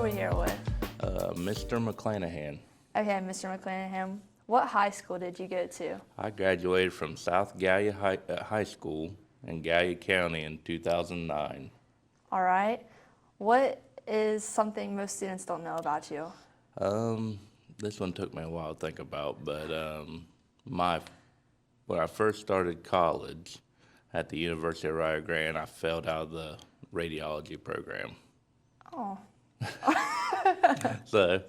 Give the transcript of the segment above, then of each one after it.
we here with? Mr. McClanahan. Okay, Mr. McClanahan, what high school did you go to? I graduated from South Gallia High School in Gallia County in 2009. All right. What is something most students don't know about you? This one took me a while to think about, but when I first started college at the University of Rio Grande, I failed out of the radiology program. Oh. So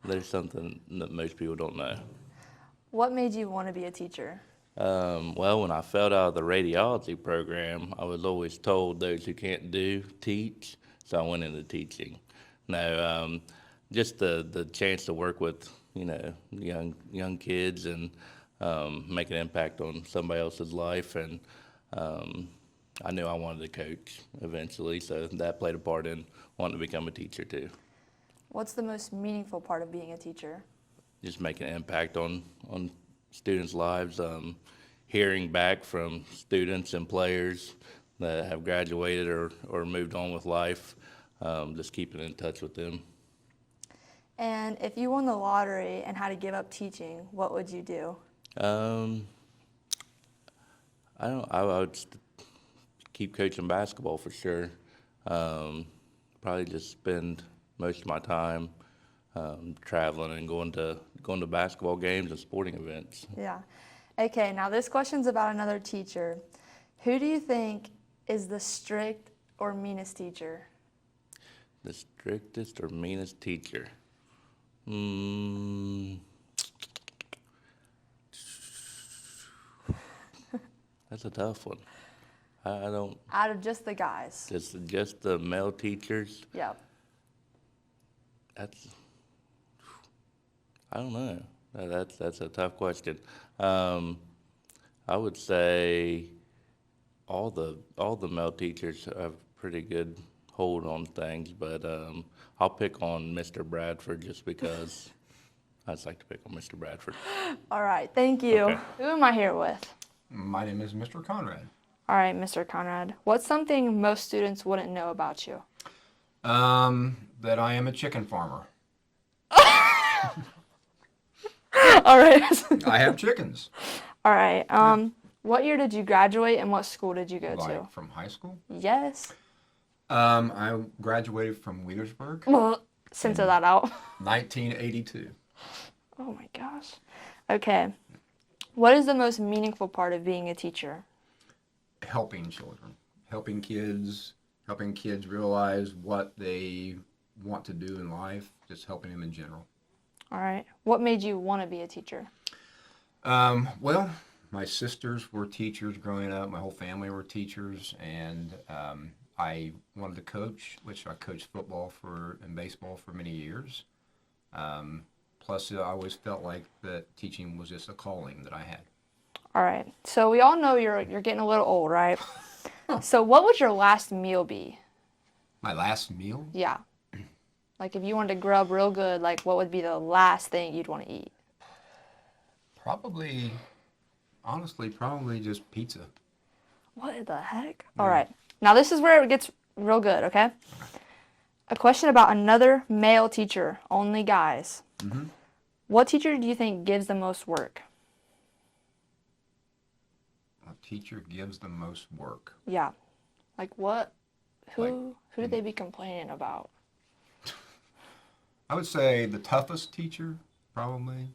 there's something that most people don't know. What made you want to be a teacher? Well, when I failed out of the radiology program, I was always told those who can't do, teach, so I went into teaching. No, just the chance to work with, young kids and make an impact on somebody else's life, and I knew I wanted to coach eventually, so that played a part in wanting to become a teacher too. What's the most meaningful part of being a teacher? Just making an impact on students' lives, hearing back from students and players that have graduated or moved on with life, just keeping in touch with them. And if you won the lottery and had to give up teaching, what would you do? I would keep coaching basketball for sure. Probably just spend most of my time traveling and going to basketball games and sporting events. Yeah. Okay, now this question's about another teacher. Who do you think is the strict or meanest teacher? The strictest or meanest teacher? That's a tough one. I don't. Out of just the guys. Just the male teachers. Yep. I don't know. That's a tough question. I would say all the male teachers have pretty good hold on things, but I'll pick on Mr. Bradford just because I just like to pick on Mr. Bradford. All right, thank you. Okay. Who am I here with? My name is Mr. Conrad. All right, Mr. Conrad. What's something most students wouldn't know about you? That I am a chicken farmer. All right. I have chickens. All right. What year did you graduate and what school did you go to? Like from high school. Yes. I graduated from Wheelersburg, Well, censor that out. 1982. Oh my gosh. Okay. What is the most meaningful part of being a teacher? Helping children, helping kids realize what they want to do in life, just helping them in general. All right. What made you want to be a teacher? Well, my sisters were teachers growing up. My whole family were teachers, and I wanted to coach, which I coached football and baseball for many years. Plus, I always felt like that teaching was just a calling that I had. All right. So we all know you're getting a little old, right? So what would your last meal be? My last meal? Yeah. Like if you wanted to grub real good, like what would be the last thing you'd want to eat? Honestly, probably just pizza. What the heck? All right. Now this is where it gets real good, okay? A question about another male teacher, only guys. Mm-hmm. What teacher do you think gives the most work? A teacher gives the most work. Yeah. Like what? Who do they be complaining about? I would say the toughest teacher, probably,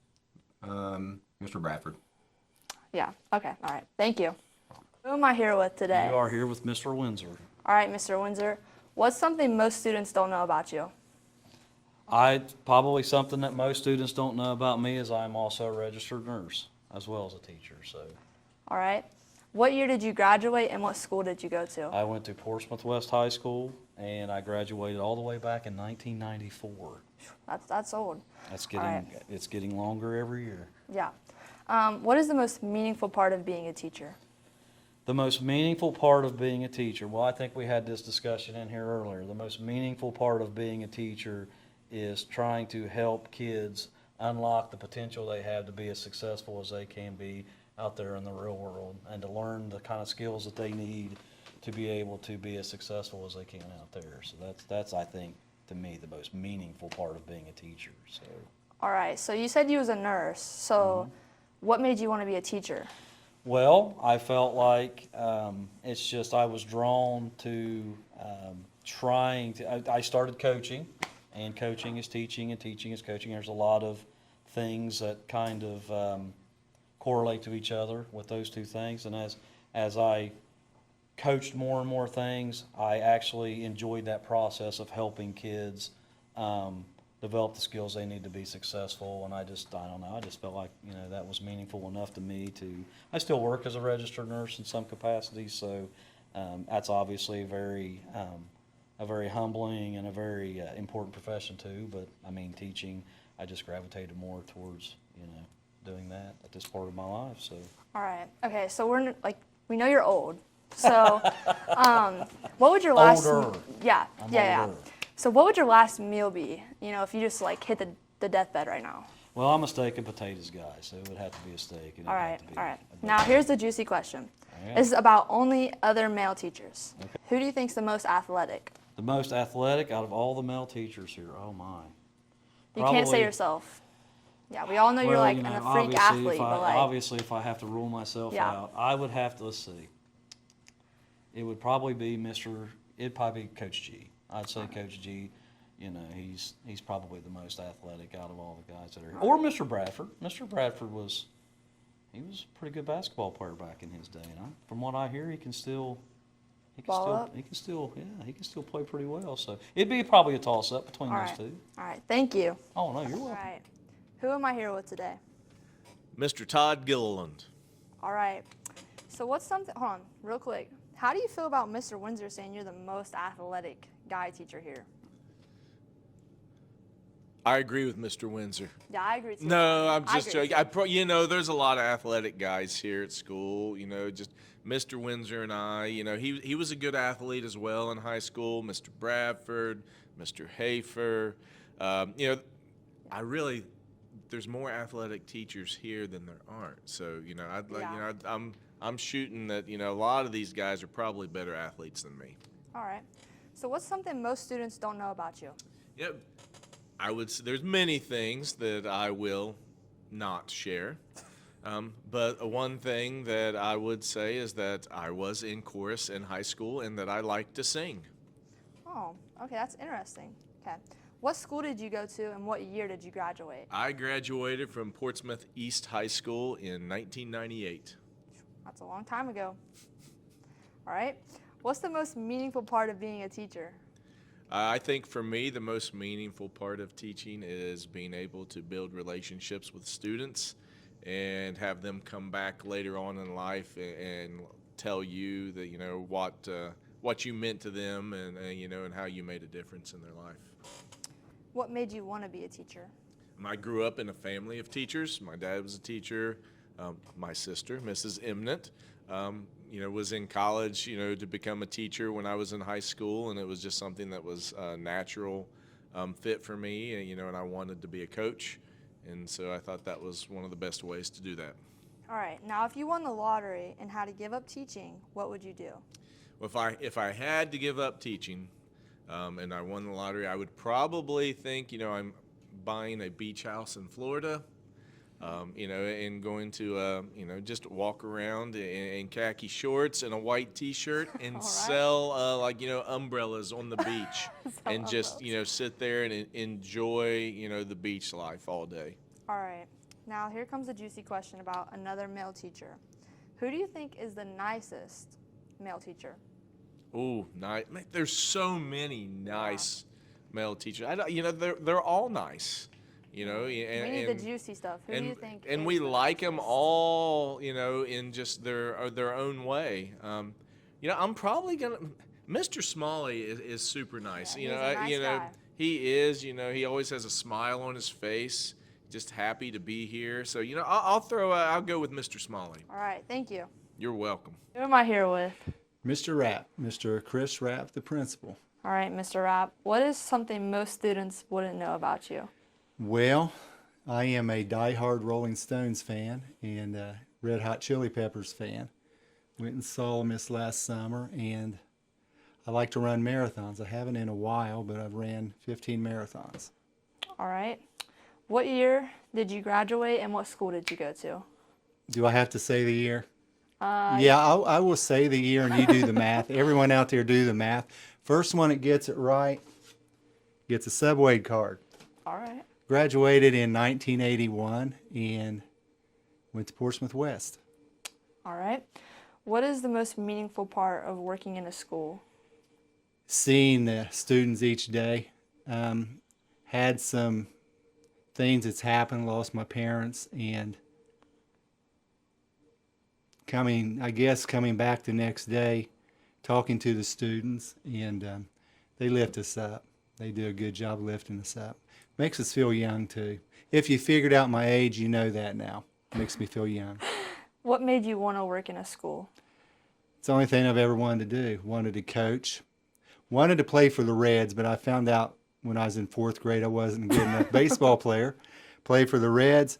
Mr. Bradford. Yeah. Okay. All right. Thank you. Who am I here with today? You are here with Mr. Windsor. All right, Mr. Windsor. What's something most students don't know about you? Probably something that most students don't know about me is I'm also a registered nurse as well as a teacher. So All right. What year did you graduate and what school did you go to? I went to Portsmouth West High School and I graduated all the way back in 1994. That's old. It's getting longer every year. Yeah. What is the most meaningful part of being a teacher? The most meaningful part of being a teacher, well, I think we had this discussion in here earlier. The most meaningful part of being a teacher is trying to help kids unlock the potential they have to be as successful as they can be out there in the real world and to learn the kind of skills that they need to be able to be as successful as they can out there. So that's I think to me, the most meaningful part of being a teacher. So, All right. So you said you was a nurse. So what made you want to be a teacher? well, I felt like it's just I was drawn to trying to. I started coaching, and coaching is teaching, and teaching is coaching. There's a lot of things that kind of correlate to each other with those two things. And as I coached more and more things, I actually enjoyed that process of helping kids develop the skills they need to be successful. And I don't know, I just felt like, that was meaningful enough to me I still work as a registered nurse in some capacity, so that's obviously a very humbling and a very important profession too. But I mean, teaching, I just gravitated more towards, doing that at this part of my life, so. All right. Okay. So we know you're old. So, what would your last? Older. Yeah. I'm Yeah. older. So what would your last meal be? If you just hit the deathbed right now. Well, I'm a steak and potatoes guy, so it would have to be a steak. And All it'd right. have to be All right. a Now here's the juicy question. Yeah. This is about only other male teachers. Okay. Who do you think's the most athletic? The most athletic out of all the male teachers here. Oh my. You can't say Probably- yourself. Yeah, we all know you're Well, a freak obviously, athlete, if I, but obviously, if I have to rule myself Yeah. out, I would have to, let's see. It would probably be it'd probably be Coach G. I'd say Coach G, he's probably the most athletic out of all the guys that are here. Or Mr. Bradford. Mr. Bradford was a pretty good basketball player back in his day. And from what I hear, he can still Ball up? he can still play pretty well. So it'd be probably a toss up between all those right. two. All right. Thank you. Oh no, you're All welcome. right. Who am I here with today? Mr. Todd Gilliland. All right. So what's something? Hold on, real quick. How do you feel about Mr. Windsor saying you're the most athletic guy teacher here? I agree with Mr. Windsor. Yeah, I agree too. No, I'm I just agree joking. too. There's a lot of athletic guys here at school. Just Mr. Windsor and I. He was a good athlete as well in high school. Mr. Bradford, Mr. Hafer. There's more athletic teachers here than there aren't. So I'm shooting that. A lot of these guys are probably better athletes than me. All right. So what's something most students don't know about you? Yep. I would say there's many things that I will not share. But one thing that I would say is that I was in chorus in high school and that I like to sing. Oh, okay, that's interesting. Okay. What school did you go to and what year did you graduate? I graduated from Portsmouth East High School in 1998. That's a long time ago. All right. What's the most meaningful part of being a teacher? I think for me, the most meaningful part of teaching is being able to build relationships with students and have them come back later on in life and tell you that, what you meant to them and how you made a difference in their life. What made you want to be a teacher? I grew up in a family of teachers. My dad was a teacher. My sister, Mrs. Emnett, was in college, to become a teacher when I was in high school, and it was just something that was a natural fit for me, and I wanted to be a coach, and so I thought that was one of the best ways to do that. All right. Now, if you won the lottery and had to give up teaching, what would you do? Well, if I had to give up teaching, and I won the lottery, I would probably think, I'm buying a beach house in Florida. And going to, just walk around in khaki shorts and a white T-shirt and All right. sell, umbrellas on the beach and just, sit there and enjoy, the beach life all day. All right. Now, here comes a juicy question about another male teacher. Who do you think is the nicest male teacher? Ooh, nice. There's so many nice male teachers. They're all nice. We need the juicy stuff. Who do you think? And is we the like them nicest? all, in just their own way. I'm probably gonna. Mr. Smalley is super nice. Yeah, he's a nice guy. He is. He always has a smile on his face, just happy to be here. So I'll go with Mr. Smalley. All right. Thank you. You're welcome. Who am I here with? Mr. Rapp, Mr. Chris Rapp, the principal. All right, Mr. Rapp. What is something most students wouldn't know about you? Well, I am a diehard Rolling Stones fan and a Red Hot Chili Peppers fan. Went and saw them this last summer, and I like to run marathons. I haven't in a while, but I've ran 15 marathons. All right. What year did you graduate and what school did you go to? Do I have to say the year? Yeah, I will say the year and you do the math. Everyone out there do the math. First one that gets it right gets a Subway card. All right. Graduated in 1981 and went to Portsmouth West. All right. What is the most meaningful part of working in a school? Seeing the students each day. Had some things that's happened, lost my parents, and coming back the next day, talking to the students, and they lift us up. They do a good job lifting us up. Makes us feel young too. If you figured out my age, you know that now. Makes me feel young. What made you want to work in a school? It's the only thing I've ever wanted to do. Wanted to coach. Wanted to play for the Reds, but I found out when I was in 4th grade I wasn't a good enough baseball player. Played for the Reds.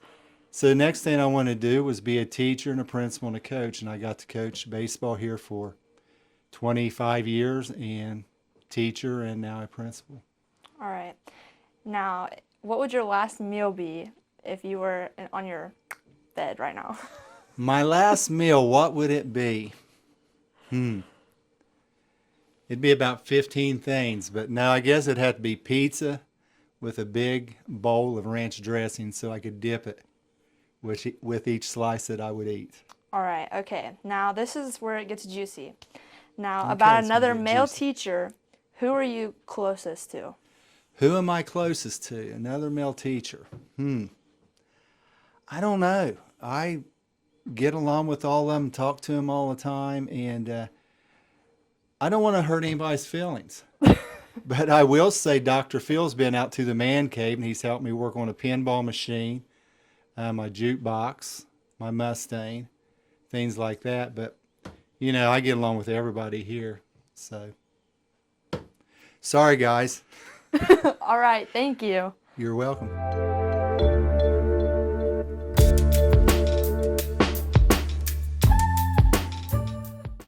So the next thing I wanted to do was be a teacher and a principal and a coach, and I got to coach baseball here for 25 years and teacher and now a principal. All right. Now, what would your last meal be if you were on your bed right now? My last meal, what would it be? It'd be about 15 things, but no, I guess it'd have to be pizza with a big bowl of ranch dressing so I could dip it with each slice that I would eat. All right. Okay. Now, this is where it gets juicy. Now, Okay, about it's gonna another get male juicy. teacher, who are you closest to? Who am I closest to? Another male teacher. I don't know. I get along with all of them, talk to them all the time, and I don't want to hurt anybody's feelings. But I will say Dr. Phil's been out to the man cave, and he's helped me work on a pinball machine, my jukebox, my Mustang, things like that. But, you know, I get along with everybody here. So, sorry, guys. All right. Thank you. You're welcome.